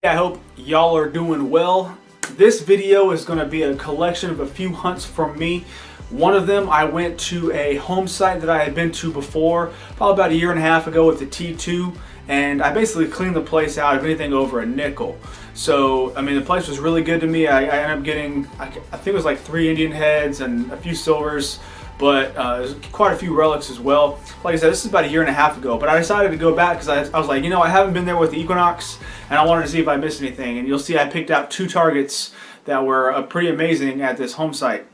I hope y'all are doing well. This video is going to be a collection of a few hunts from me. One of them, I went to a home site that I had been to before, probably about a year and a half ago with the T2, and I basically cleaned the place out of anything over a nickel. So, I mean, the place was really good to me. I ended up getting, I think it was like 3 Indian heads and a few silvers, but there's quite a few relics as well. Like I said, this is about a year and a half ago, but I decided to go back because I was like, you know, I haven't been there with the Equinox, and I wanted to see if I missed anything. And you'll see I picked out 2 targets that were pretty amazing at this home site.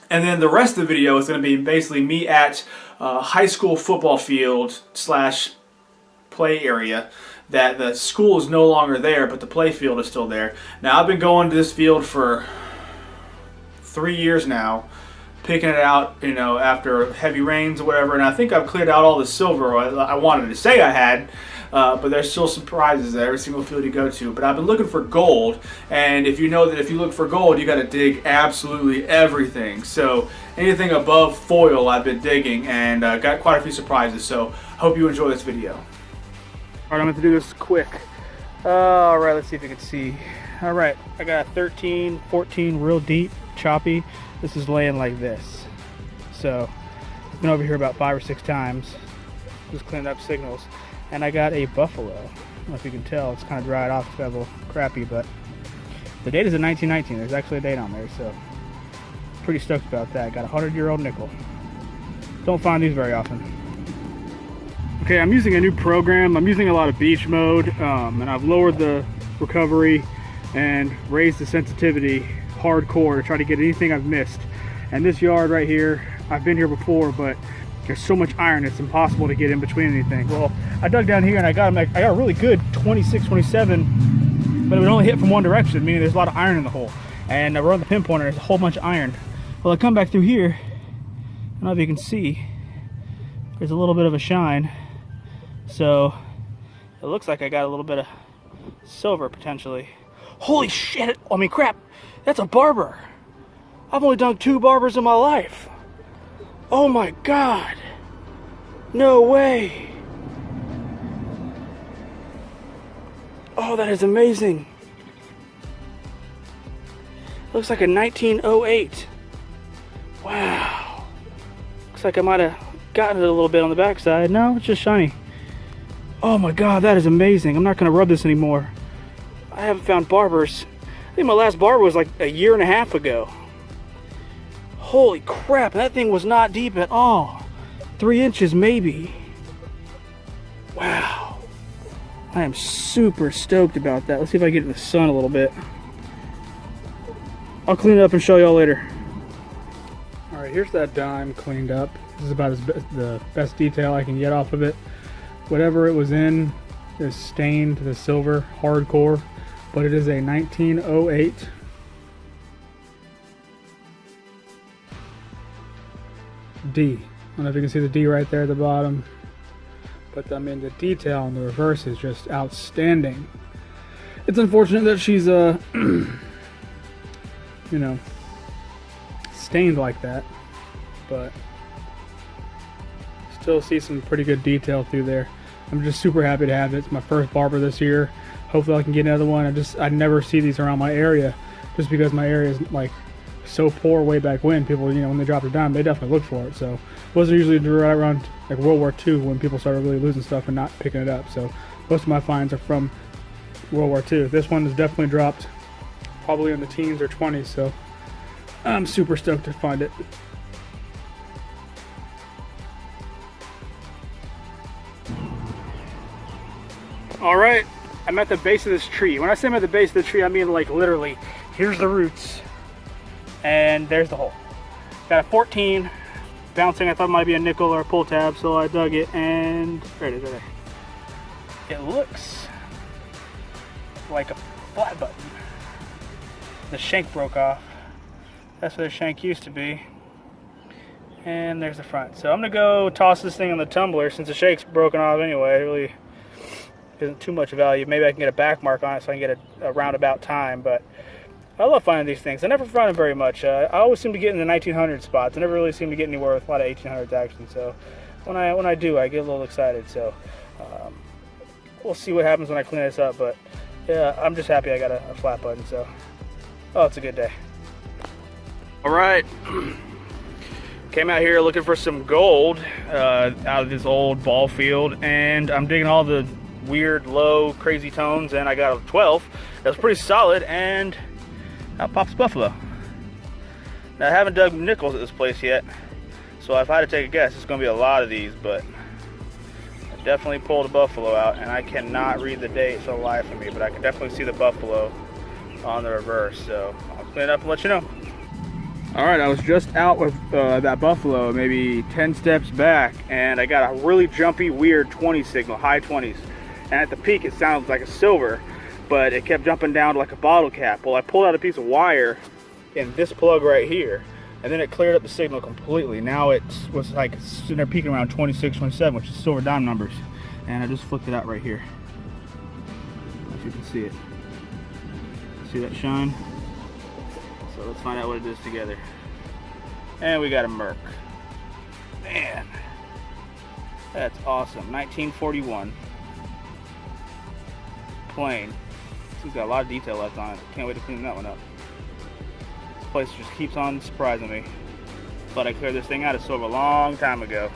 And then the rest of the video is going to be basically me at high school football field slash play area that the school is no longer there, but the play field is still there. Now, I've been going to this field for 3 years now, picking it out, you know, after heavy rains or whatever, and I think I've cleared out all the silver I wanted to say I had, but there's still surprises at every single field you go to. But I've been looking for gold, and if you know that if you look for gold, you got to dig absolutely everything. So anything above foil I've been digging, and got quite a few surprises, so hope you enjoy this video. Alright, I'm going to do this quick. Alright, let's see if you can see. Alright, I got a 13, 14 real deep, choppy. This is laying like this. So, I've been over here about 5 or 6 times, just cleaning up signals. And I got a buffalo. I don't know if you can tell, it's kind of dried off, it's got a little crappy, but the date is in 1919. There's actually a date on there, so pretty stoked about that. Got a 100-year-old nickel. Don't find these very often. Okay, I'm using a new program. I'm using a lot of beach mode, and I've lowered the recovery and raised the sensitivity hardcore to try to get anything I've missed. And this yard right here, I've been here before, but there's so much iron it's impossible to get in between anything. Well, I dug down here and I got a really good 26, 27, but it would only hit from one direction, meaning there's a lot of iron in the hole. And I run the pinpointer, there's a whole bunch of iron. Well, I come back through here, I don't know if you can see, there's a little bit of a shine. So it looks like I got a little bit of silver potentially. Holy shit! I mean, crap! That's a Barber. I've only done 2 Barbers in my life. Oh my god! No way! Oh, that is amazing. Looks like a 1908. Wow. Looks like I might have gotten it a little bit on the backside. No, it's just shiny. Oh my god, that is amazing. I'm not going to rub this anymore. I haven't found Barbers. I think my last Barber was like a year and a half ago. Holy crap, that thing was not deep at all. 3 inches maybe. Wow. I am super stoked about that. Let's see if I get in the sun a little bit. I'll clean it up and show y'all later. Alright, here's that dime cleaned up. This is about the best detail I can get off of it. Whatever it was in is stained to the silver hardcore, but it is a 1908 D. I don't know if you can see the D right there at the bottom, but I mean the detail on the reverse is just outstanding. It's unfortunate that she's you know, stained like that, but still see some pretty good detail through there. I'm just super happy to have it. It's my first Barber this year. Hopefully I can get another one. I never see these around my area, just because my area is like so poor way back when. People, you know, when they dropped a dime, they definitely look for it. So it wasn't usually right around like World War II when people started really losing stuff and not picking it up. So most of my finds are from World War II. This one is definitely dropped probably in the teens or 20s, so I'm super stoked to find it. Alright, I'm at the base of this tree. When I say I'm at the base of the tree, I mean like literally, here's the roots, and there's the hole. Got a 14, bouncing, I thought it might be a nickel or a pull tab, so I dug it, and there it is, right there. It looks like a flat button. The shank broke off. That's where the shank used to be. And there's the front. So I'm gonna go toss this thing on the tumbler since the shank's broken off anyway. It really isn't too much value. Maybe I can get a back mark on it so I can get a roundabout time, but I love finding these things. I never find them very much. I always seem to get in the 1900 spots. I never really seem to get anywhere with a lot of 1800s action. So when I do, I get a little excited. So we'll see what happens when I clean this up. But Yeah, I'm just happy I got a flat button, so. Oh, it's a good day. All right. Came out here looking for some gold out of this old ball field, and I'm digging all the weird, low, crazy tones, and I got a 12. That's pretty solid, and out pops buffalo. Now, I haven't dug nickels at this place yet, so if I had to take a guess, it's going to be a lot of these, but I definitely pulled a buffalo out, and I cannot read the date for the life of me, but I can definitely see the buffalo on the reverse, so I'll clean it up and let you know. All right, I was just out with that buffalo, maybe 10 steps back, and I got a really jumpy, weird 20 signal, high 20s. And at the peak, it sounds like a silver, but it kept jumping down to like a bottle cap. Well, I pulled out a piece of wire in this plug right here, and then it cleared up the signal completely. Now it was like sitting there peaking around 26, 27, which is silver dime numbers. And I just flicked it out right here. If you can see it. See that shine? So let's find out what it is together. And we got a Merc. Man, that's awesome. 1941. Plain. It's got a lot of detail left on it. Can't wait to clean that one up. This place just keeps on surprising me. Thought I cleared this thing out of silver a long time ago.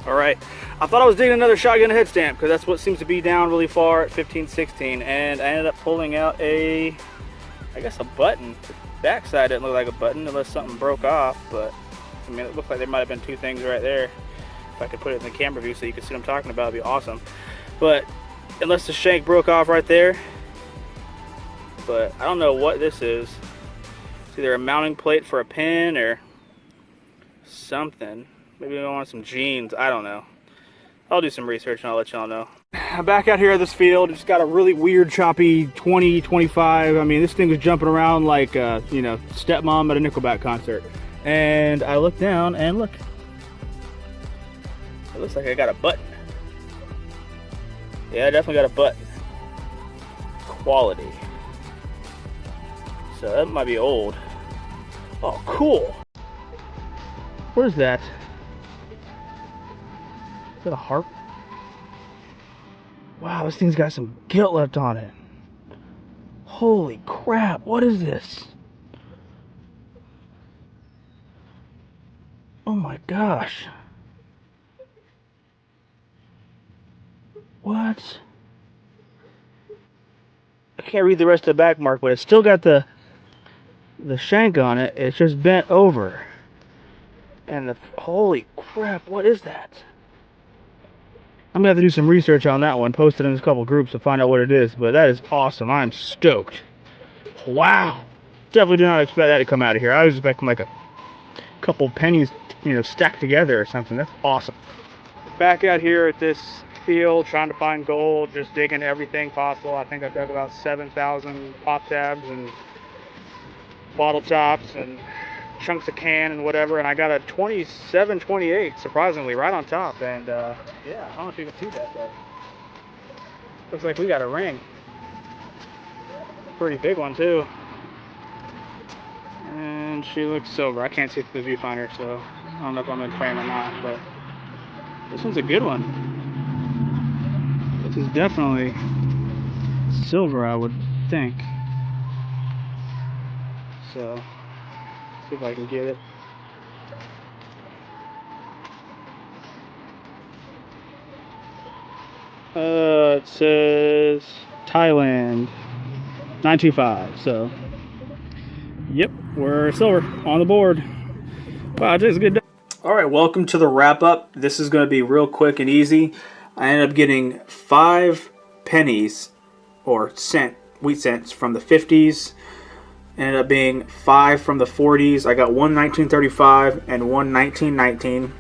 Alright, I thought I was digging another shotgun head stamp because that's what seems to be down really far at 15, 16, and I ended up pulling out I guess a button. The backside didn't look like a button unless something broke off, but I mean, it looked like there might have been two things right there. If I could put it in the camera view so you could see what I'm talking about, it'd be awesome. But unless the shank broke off right there, but I don't know what this is. It's either a mounting plate for a pin or something. Maybe I want some jeans, I don't know. I'll do some research and I'll let y'all know. I'm back out here at this field. It's got a really weird, choppy 20, 25. I mean, this thing was jumping around like, you know, stepmom at a Nickelback concert. And I look down and look. It looks like I got a button. Yeah, I definitely got a button. Quality. So that might be old. Oh, cool. What is that? Is that a harp? Wow, this thing's got some gilt left on it. Holy crap, what is this? Oh my gosh. What? I can't read the rest of the back mark, but it's still got the shank on it. It's just bent over. And the holy crap, what is that? I'm gonna have to do some research on that one, post it in a couple groups to find out what it is, but that is awesome. I'm stoked. Wow. Definitely did not expect that to come out of here. I was expecting like a couple pennies, you know, stacked together or something. That's awesome. Back out here at this field trying to find gold, just digging everything possible. I think I've dug about 7,000 pop tabs and bottle tops and chunks of can and whatever, and I got a 27, 28 surprisingly right on top. And yeah, I don't know if you can see that, but looks like we got a ring. Pretty big one too. And she looks silver. I can't see through the viewfinder, so I don't know if I'm in frame or not, but this one's a good one. This is definitely silver, I would think. So see if I can get it. It says Thailand 925. So, yep, we're silver on the board. Wow, today's a good day. All right, welcome to the wrap up. This is going to be real quick and easy. I ended up getting 5 pennies or wheat cents from the 50s. Ended up being 5 from the 40s. I got one 1935 and one 1919.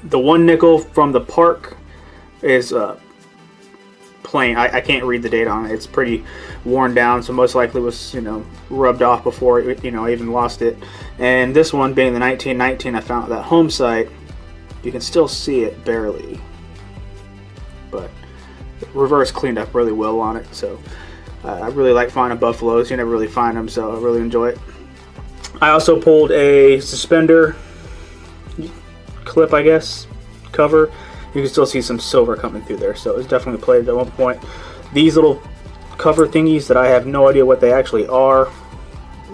The one nickel from the park is plain. I can't read the date on it. It's pretty worn down, so most likely was, you know, rubbed off before, you know, I even lost it. And this one being the 1919 I found at that home site. You can still see it barely, but the reverse cleaned up really well on it. So I really like finding buffaloes. You never really find them, so I really enjoy it. I also pulled a suspender clip, I guess, cover. You can still see some silver coming through there, so it was definitely plated at one point. These little cover thingies that I have no idea what they actually are,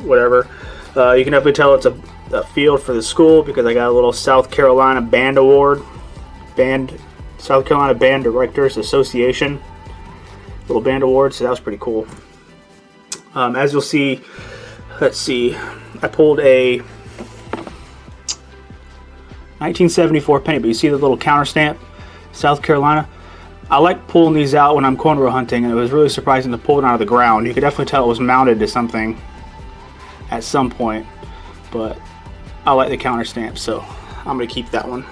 whatever. You can definitely tell it's a field for the school because I got a little South Carolina Band Award, South Carolina Band Directors Association, little band award, so that was pretty cool. As you'll see, let's see, I pulled a 1974 penny, but you see the little counter stamp, South Carolina. I like pulling these out when I'm cornrow hunting, and it was really surprising to pull it out of the ground. You could definitely tell it was mounted to something at some point, but I like the counter stamp, so I'm going to keep that one.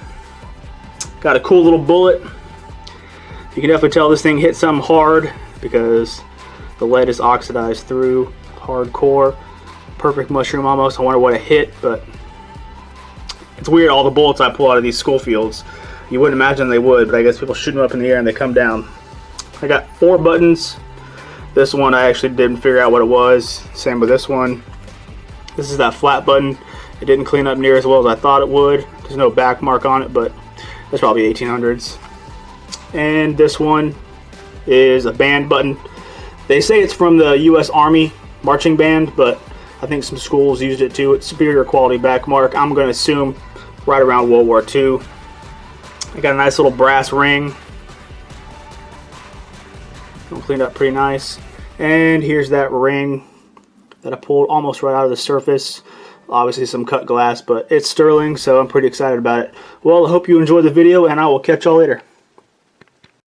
Got a cool little bullet. You can definitely tell this thing hit something hard because the lead is oxidized through hardcore. Perfect mushroom almost. I wonder what it hit, but it's weird, all the bullets I pull out of these school fields. You wouldn't imagine they would, but I guess people shoot them up in the air and they come down. I got 4 buttons. This one I actually didn't figure out what it was. Same with this one. This is that flat button. It didn't clean up near as well as I thought it would. There's no back mark on it, but that's probably 1800s. And this one is a band button. They say it's from the U.S. Army marching band, but I think some schools used it too. It's superior quality back mark. I'm going to assume right around World War II. I got a nice little brass ring. Cleaned up pretty nice. And here's that ring that I pulled almost right out of the surface. Obviously some cut glass, but it's sterling, so I'm pretty excited about it. Well, I hope you enjoyed the video, and I will catch y'all later.